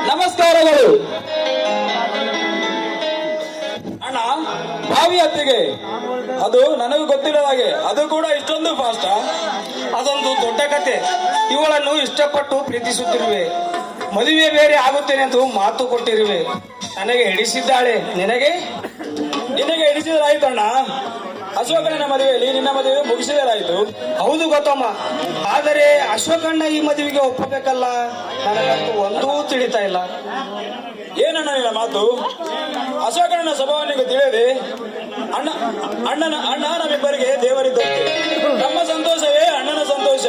ನಮಸ್ಕಾರಗಳು ಅಣ್ಣ. ಭಾವಿ ಅತ್ತಿಗೆ ಅದು ನನಗೂ ಗೊತ್ತಿರೋ ಹಾಗೆ ಅದು ಕೂಡ ಇಷ್ಟೊಂದು ಫಾಸ್ಟ್. ಅದೊಂದು ದೊಡ್ಡ ಕತೆ. ಇವಳನ್ನು ಇಷ್ಟಪಟ್ಟು ಪ್ರೀತಿಸುತ್ತಿರುವೆ, ಮದುವೆ ಬೇರೆ ಆಗುತ್ತೇನೆ ಅಂತ ಮಾತು ಕೊಟ್ಟಿರುವೆ. ನನಗೆ ಹಿಡಿಸಿದ್ದಾಳೆ. ನಿನಗೆ ಹಿಡಿಸಿದರಾಯ್ತಣ್ಣ. ಅಶೋಕಣ್ಣನ ಮದುವೆಯಲ್ಲಿ ನಿನ್ನ ಮದುವೆ ಮುಗಿಸಿದರಾಯ್ತು. ಹೌದು ಗೊತ್ತಮ್ಮ, ಆದರೆ ಅಶೋಕಣ್ಣ ಈ ಮದುವೆಗೆ ಒಪ್ಪಬೇಕಲ್ಲ. ನನಗಂತೂ ಒಂದೂ ತಿಳಿತಾ ಇಲ್ಲ. ಏನಣ್ಣ ನಿನ್ನ ಮಾತು? ಅಶೋಕಣ್ಣನ ಸ್ವಭಾವನಿಗೆ ತಿಳಿಯದೆ ಅಣ್ಣ ನಮ್ಮಿಬ್ಬರಿಗೆ ದೇವರಿದ್ದಂತೆ. ನಮ್ಮ ಸಂತೋಷವೇ ಅಣ್ಣನ ಸಂತೋಷ.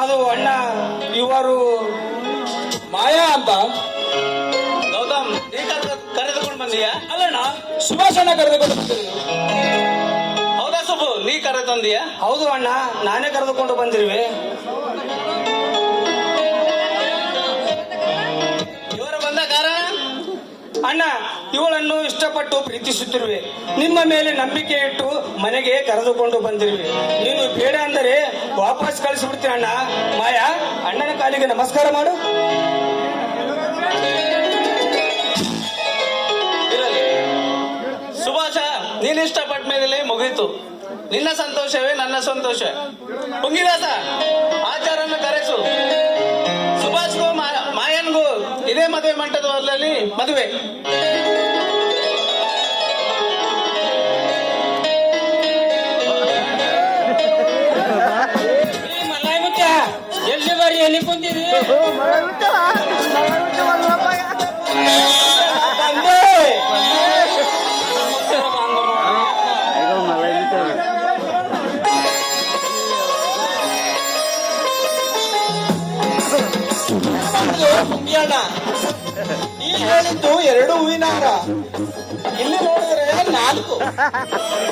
ಅದು ಅಣ್ಣ, ಇವರು ಮಾಯಾ ಅಂತ. ಗೌತಮ್, ನೀ ಕರೆದುಕೊಂಡು ಬಂದೀಯಾ? ಅಲ್ಲಣ್ಣ, ಸುಭಾಷಣ್ಣ ಕರೆದುಕೊಂಡು ಬಂದಿರಿ. ಹೌದಾ ಸುಬ್ಬು, ನೀ ಕರೆ ತಂದೀಯಾ? ಹೌದು ಅಣ್ಣ, ನಾನೇ ಕರೆದುಕೊಂಡು ಬಂದಿರುವೆ. ಇವರು ಬಂದ ಕಾರಣ? ಅಣ್ಣ, ಇವಳನ್ನು ಇಷ್ಟಪಟ್ಟು ಪ್ರೀತಿಸುತ್ತಿರುವೆ. ನಿಮ್ಮ ಮೇಲೆ ನಂಬಿಕೆ ಇಟ್ಟು ಮನೆಗೆ ಕರೆದುಕೊಂಡು ಬಂದಿರುವೆ. ನೀನು ಬೇಡ ಅಂದರೆ ವಾಪಸ್ ಕಳಿಸಿಬಿಡ್ತೀನಿ ಅಣ್ಣ. ಮಾಯಾ, ಅಣ್ಣನ ಕಾಲಿಗೆ ನಮಸ್ಕಾರ ಮಾಡು. ಸುಭಾಷ, ನೀನ್ ಇಷ್ಟಪಟ್ಟ ಮೇಲೆ ಮುಗೀತು. ನಿನ್ನ ಸಂತೋಷವೇ ನನ್ನ ಸಂತೋಷ. ಪುಂಗಿದಾಸ, ಆಚಾರನ್ನು ಕರೆಸು. ಸುಭಾಷ್ಗೂ ಮಾಯನ್ಗೂ ಇದೇ ಮದುವೆ ಮಂಟಪದಲ್ಲಿ ಮದುವೆ. ಎಲ್ಲಿ ಬರಿ, ಎಲ್ಲಿ ಕುಂತಿರಿ? ನೀ ಹೇಳಿದ್ದು 2 ಹೂವಿನ ಹಾರ, ಇಲ್ಲಿ ನೋಡಿದ್ರೆ 4.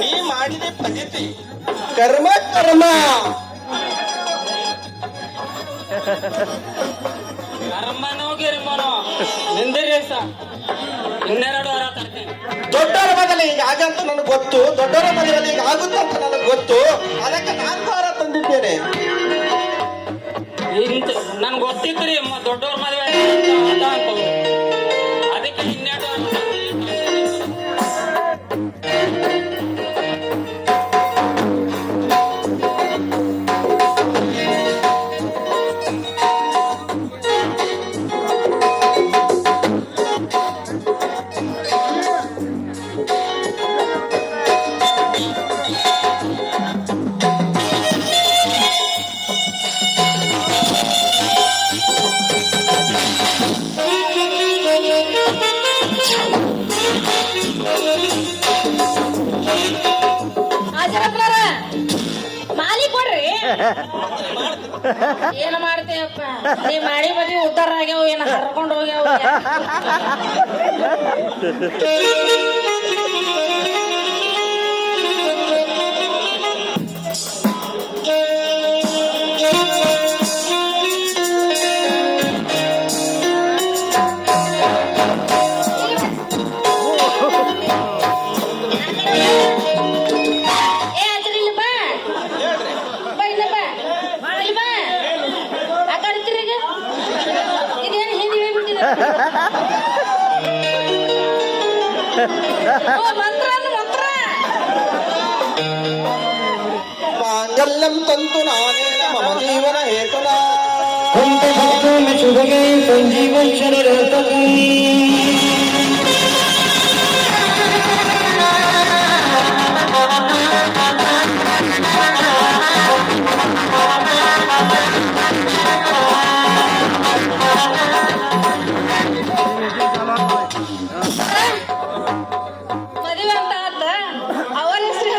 ನೀ ಮಾಡಿದ ಪದ್ಧತಿ ಕರ್ಮ ಕರ್ಮ. ಕರ್ಮನೋ ಗಿರ್ಮನೋ ನಿಂದಿರೇಸ. ಇನ್ನೆರಡು ವಾರ ತರ್ತೀನಿ. ದೊಡ್ಡವರ ಮದುವೆ ಈಗ ಆಗಂತ ನನಗೆ ಗೊತ್ತು. ದೊಡ್ಡವರ ಮದುವೆಯಲ್ಲಿ ಈಗ ಆಗುತ್ತಂತ ನನಗೆ ಗೊತ್ತು. ಅದಕ್ಕೆ 4 ವಾರ ತಂದಿದ್ದೇನೆ. ನನ್ಗೆ ಗೊತ್ತಿದ್ರಿ ದೊಡ್ಡವ್ರ ಮದುವೆ ಅಂತ. ಅದಕ್ಕೆ 12 ವಾರ. ಮಾಲಿ ಕೊಡ್ರಿ. ಏನ್ ಮಾಡ್ತೇವಪ್ಪ, ನೀ ಮಾಡಿ ಮದ್ವಿ ಉದ್ದಾರ ಆಗ್ಯಾವ, ಏನ ಹರ್ಕೊಂಡು ಹೋಗ್ಯಾವ. ಮಾಂಗಲ್ಯಂ ತಂತು ನಾನೇನ ಮಮ ಜೀವನ ಹೇತುನಾ ಶುಭಗೇ ಸಂಜೀವನ್ ಶರರತಗೀ. ಮದುವೆ ಅಂತ ಆತ, ಅವರ ಹೆಸರು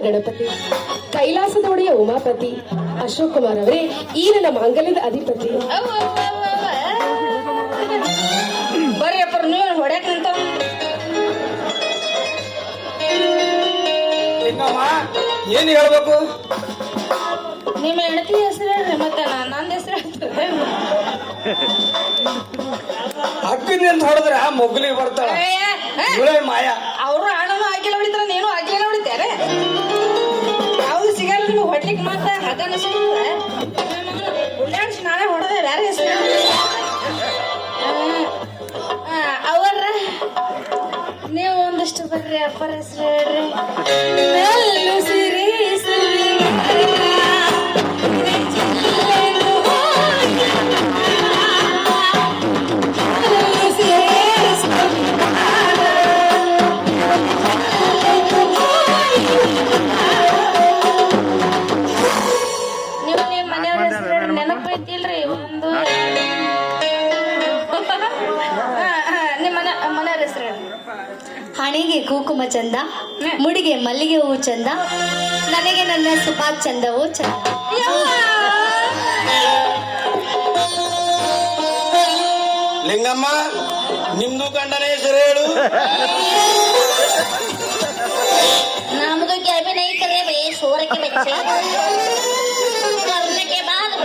ಗಣಪತಿ, ಕೈಲಾಸದ ಒಡೆಯ ಉಮಾಪತಿ, ಅಶೋಕ್ ಕುಮಾರ್ ಅವರೇ ಈ ನನ್ನ ಮಾಂಗಲ್ಯದ ಅಧಿಪತಿ. ಬರ್ರಿ ಅಪ್ಪರ ನೀವು ಹೊಡ್ಯಾಕ ನಿಂತ ಲಿಂಗಮ್ಮ ಏನ್ ಹೇಳ್ಬೇಕು? ನಿಮ್ಮ ಹೆಂಡತಿ ಹೆಸರು ಹೇಳ್ರಿ ಮತ್ತೆ ನನ್ನ ಹೆಸರು ಹೇಳ್ತಾರೆ. ಅಕ್ಕನ ಅಂತ ಹೊಡೆದ್ರ ಮೊಗ್ಲಿಗೆ ಬರ್ತಾಳ ಇವಳೇ ಮಾಯ. ಅವರು ಹಣನು ಹಾಕಿಲ್ಲ ಹೊಡಿತಾರ, ನೀನು ಹಾಕಿಲ್ಲ ಹೊಡಿತಾರೆ. ಯಾವ್ದು ಸಿಗಲ್ಲ ನಿಮ್ಗೆ ಹೊಡ್ಲಿಕ್ಕೆ ಮಾತ್ರ ಹಗನ ಸಿಗ್ತದೆ. ಉಳ್ಳಾಡ್ಸಿ ನಾನೇ ಹೊಡೆದೆ ಬೇರೆ ಹೆಸರು ಅವರ ನೀವು ಒಂದಿಷ್ಟು ಬರ್ರಿ ಅಪ್ಪರ ಹೆಸರು ಹೇಳ್ರಿ. ನಲ್ಲು ಸಿರಿ ನೀವು ನಿಮ್ಮ ಮನೆಯವ್ರ ಹೆಸರು ನೆನಪೈತಿಲ್ರಿ ಒಂದು ನಿಮ್ಮ ಮನೆಯವ್ರ ಹೆಸರು ಹೇಳ್ರಿ. ಹಣೆಗೆ ಕುಂಕುಮ ಚಂದ, ಮುಡಿಗೆ ಮಲ್ಲಿಗೆ ಹೂ ಚಂದ, ನನಗೆ ನನ್ನ ಸುಪಾಕ್ ಚಂದವೂ ಚಂದ. ಲಿಂಗಮ್ಮ ನಿಮ್ದು ಗಂಡನ ಹೆಸರು ಹೇಳು. ನಮ್ದು ಕ್ಯಾಬಿನ್ ಐತದೆ ಬೇ ಸೋರಕ್ಕೆ ಬೆಚ್ಚ ಕರ್ನಕ್ಕೆ ಬಾಲ್